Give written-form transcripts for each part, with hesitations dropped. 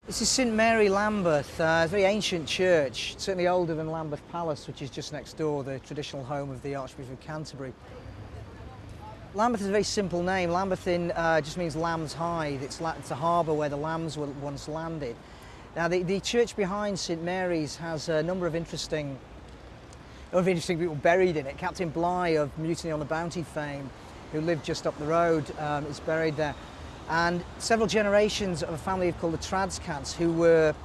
This is St Mary Lambeth, a very ancient church, certainly older than Lambeth Palace, which is just next door, the traditional home of the Archbishop of Canterbury. Lambeth is a very simple name. Lambeth just means lamb's hide. It's a harbour where the lambs were once landed. Now the church behind St Mary's has a number of interesting people buried in it. Captain Bligh of Mutiny on the Bounty fame, who lived just up the road, is buried there. And several generations of a family called the Tradscats, who were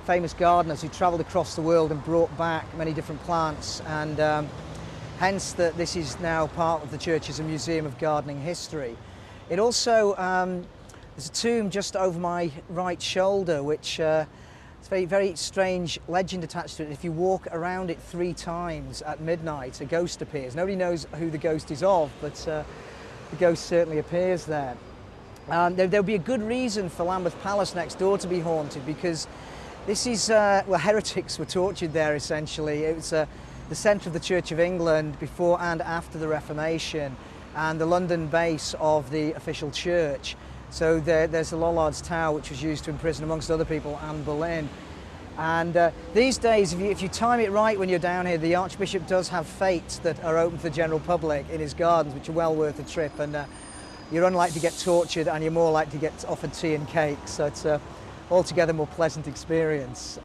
famous gardeners who travelled across the world and brought back many different plants, and hence this is now part of the church as a museum of gardening history. It also, there's a tomb just over my right shoulder, which it's a very strange legend attached to it. If you walk around it 3 times at midnight, a ghost appears. Nobody knows who the ghost is of, but the ghost certainly appears there. There'll be a good reason for Lambeth Palace next door to be haunted, because this is, well, heretics were tortured there essentially. It was the centre of the Church of England before and after the Reformation, and the London base of the official church. So there's the Lollards Tower, which was used to imprison, amongst other people, Anne Boleyn. And these days, if you time it right when you're down here, the Archbishop does have fetes that are open to the general public in his gardens, which are well worth a trip. And you're unlikely to get tortured, and you're more likely to get offered tea and cake, so it's a altogether more pleasant experience.